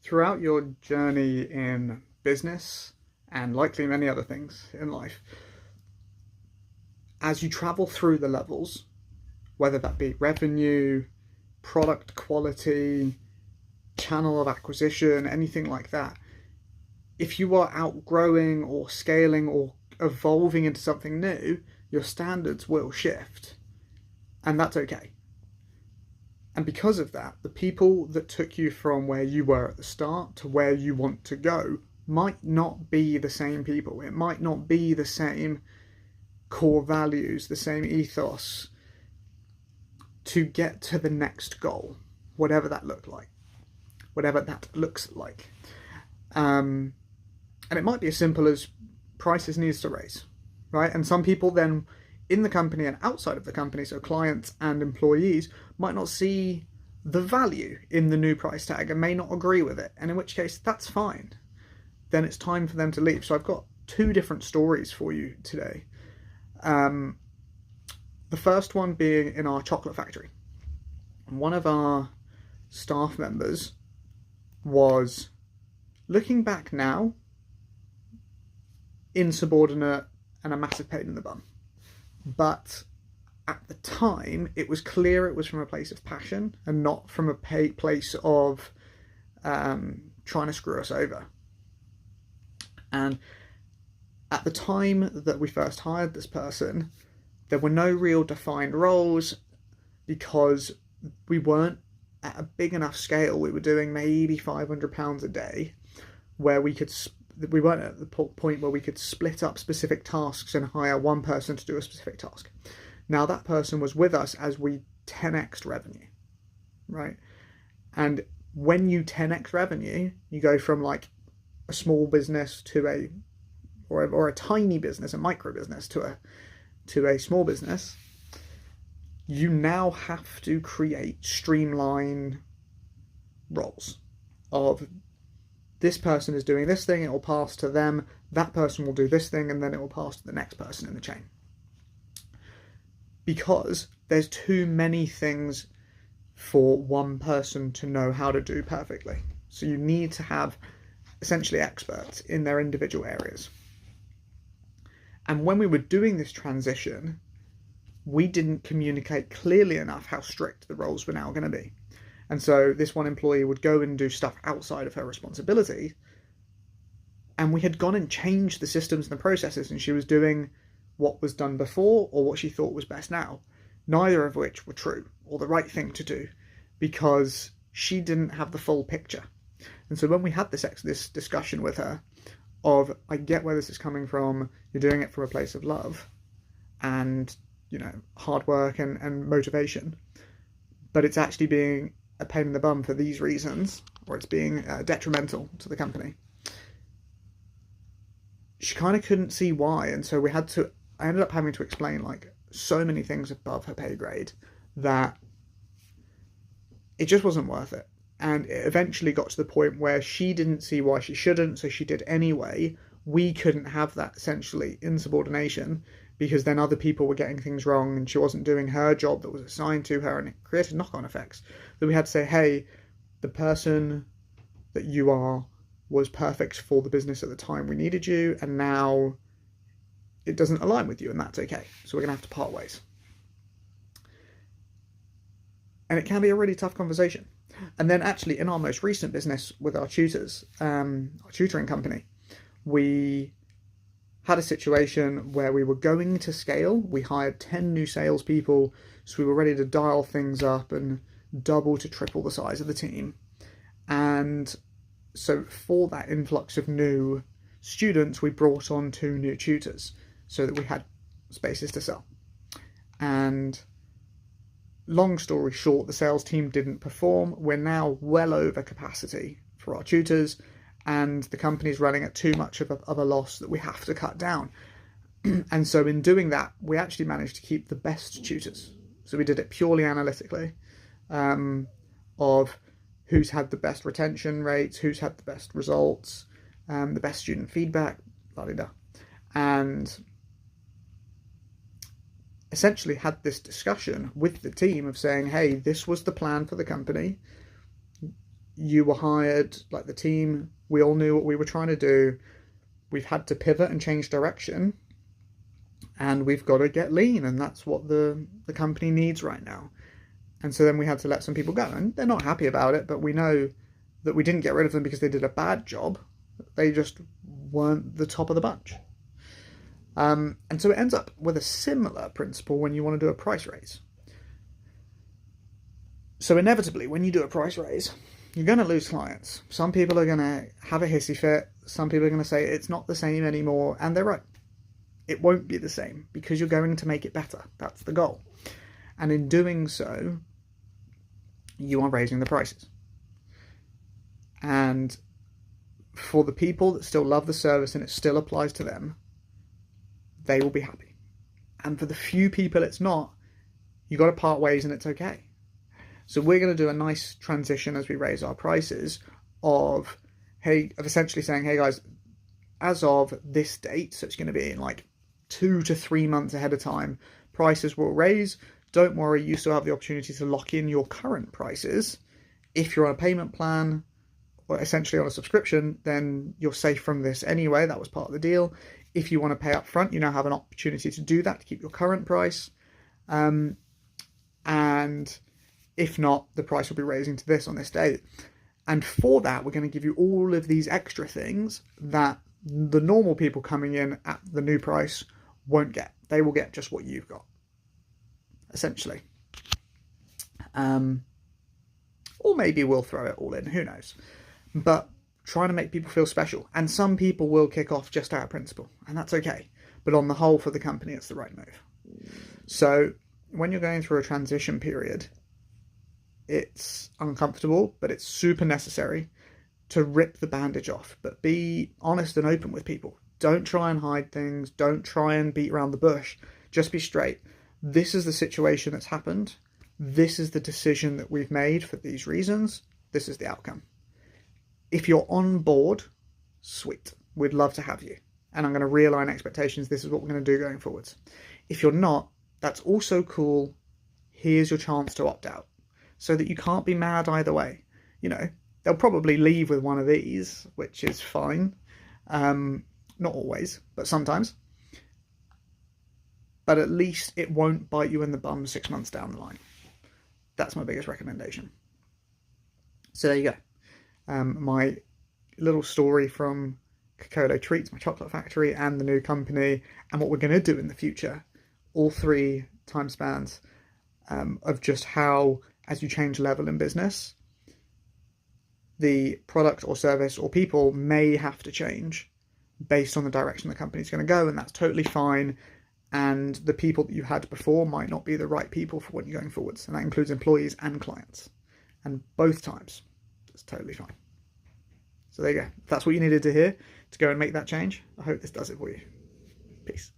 Throughout your journey in business and likely many other things in life, as you travel through the levels, whether that be revenue, product quality, channel of acquisition, anything like that, if you are outgrowing or scaling or evolving into something new, your standards will shift. And that's okay. And because of that, the people that took you from where you were at the start to where you want to go might not be the same people. It might not be the same core values, the same ethos to get to the next goal, whatever that looks like. And it might be as simple as prices needs to raise, right? And some people then in the company and outside of the company, so clients and employees, might not see the value in the new price tag and may not agree with it. And in which case, that's fine. Then it's time for them to leave. So I've got two different stories for you today. The first one being in our chocolate factory. One of our staff members was, looking back now, insubordinate and a massive pain in the bum. But at the time, it was clear it was from a place of passion and not from a place of trying to screw us over. And at the time that we first hired this person, there were no real defined roles because we weren't at a big enough scale. We were doing maybe £500 a day, where we weren't at the point where we could split up specific tasks and hire one person to do a specific task. Now that person was with us as we 10x'd revenue, right? And when you 10x revenue, you go from like a small business to a tiny business, a micro business to a small business. You now have to create streamline roles of, this person is doing this thing, it will pass to them, that person will do this thing, and then it will pass to the next person in the chain. Because there's too many things for one person to know how to do perfectly. So you need to have essentially experts in their individual areas. And when we were doing this transition, we didn't communicate clearly enough how strict the roles were now going to be. And so this one employee would go and do stuff outside of her responsibility. And we had gone and changed the systems and the processes, and she was doing what was done before or what she thought was best now. Neither of which were true or the right thing to do, because she didn't have the full picture. And so when we had this discussion with her of, I get where this is coming from, you're doing it from a place of love and, hard work and motivation, but it's actually being a pain in the bum for these reasons, or it's being detrimental to the company. She kind of couldn't see why, and so I ended up having to explain like so many things above her pay grade that it just wasn't worth it. And it eventually got to the point where she didn't see why she shouldn't, so she did anyway. We couldn't have that essentially insubordination, because then other people were getting things wrong and she wasn't doing her job that was assigned to her, and it created knock-on effects. That we had to say, hey, the person that you are was perfect for the business at the time we needed you, and now it doesn't align with you, and that's okay. So we're going to have to part ways. And it can be a really tough conversation. And then actually in our most recent business with our tutors, our tutoring company, we had a situation where we were going to scale. We hired 10 new salespeople, so we were ready to dial things up and double to triple the size of the team. And so for that influx of new students, we brought on 2 new tutors so that we had spaces to sell. And long story short, the sales team didn't perform. We're now well over capacity for our tutors, and the company's running at too much of a loss that we have to cut down. And so in doing that, we actually managed to keep the best tutors. So we did it purely analytically, of who's had the best retention rates, who's had the best results, the best student feedback, blah-de-da. And essentially had this discussion with the team of saying, hey, this was the plan for the company. you were hired, like the team, we all knew what we were trying to do. We've had to pivot and change direction, and we've got to get lean, and that's what the company needs right now. And so then we had to let some people go, and they're not happy about it, but we know that we didn't get rid of them because they did a bad job. They just weren't the top of the bunch. And so it ends up with a similar principle when you want to do a price raise. So inevitably, when you do a price raise, you're going to lose clients. Some people are going to have a hissy fit. Some people are going to say it's not the same anymore, and they're right. It won't be the same because you're going to make it better. That's the goal. And in doing so, you are raising the prices. And for the people that still love the service and it still applies to them, they will be happy. And for the few people it's not, you got to part ways and it's okay. So we're going to do a nice transition as we raise our prices of essentially saying, hey guys, as of this date, so it's going to be in like 2 to 3 months ahead of time, prices will raise. Don't worry, you still have the opportunity to lock in your current prices. If you're on a payment plan or essentially on a subscription, then you're safe from this anyway. That was part of the deal. If you want to pay up front, you now have an opportunity to do that to keep your current price. And if not, the price will be raising to this on this date. And for that, we're going to give you all of these extra things that the normal people coming in at the new price won't get. They will get just what you've got, essentially. Or maybe we'll throw it all in, who knows. But trying to make people feel special. And some people will kick off just out of principle, and that's okay. But on the whole, for the company, it's the right move. So when you're going through a transition period, it's uncomfortable, but it's super necessary to rip the bandage off. But be honest and open with people. Don't try and hide things. Don't try and beat around the bush. Just be straight. This is the situation that's happened. This is the decision that we've made for these reasons. This is the outcome. If you're on board, sweet. We'd love to have you. And I'm going to realign expectations. This is what we're going to do going forwards. If you're not, that's also cool. Here's your chance to opt out so that you can't be mad either way. You know, they'll probably leave with one of these, which is fine. Not always, but sometimes. But at least it won't bite you in the bum 6 months down the line. That's my biggest recommendation. So there you go. My little story from Cocolo Treats, my chocolate factory, and the new company, and what we're going to do in the future. All 3 time spans of just how, as you change level in business, the product or service or people may have to change based on the direction the company's going to go, and that's totally fine. And the people that you had before might not be the right people for when you're going forwards, and that includes employees and clients. And both times, it's totally fine. So there you go. If that's what you needed to hear to go and make that change, I hope this does it for you. Peace.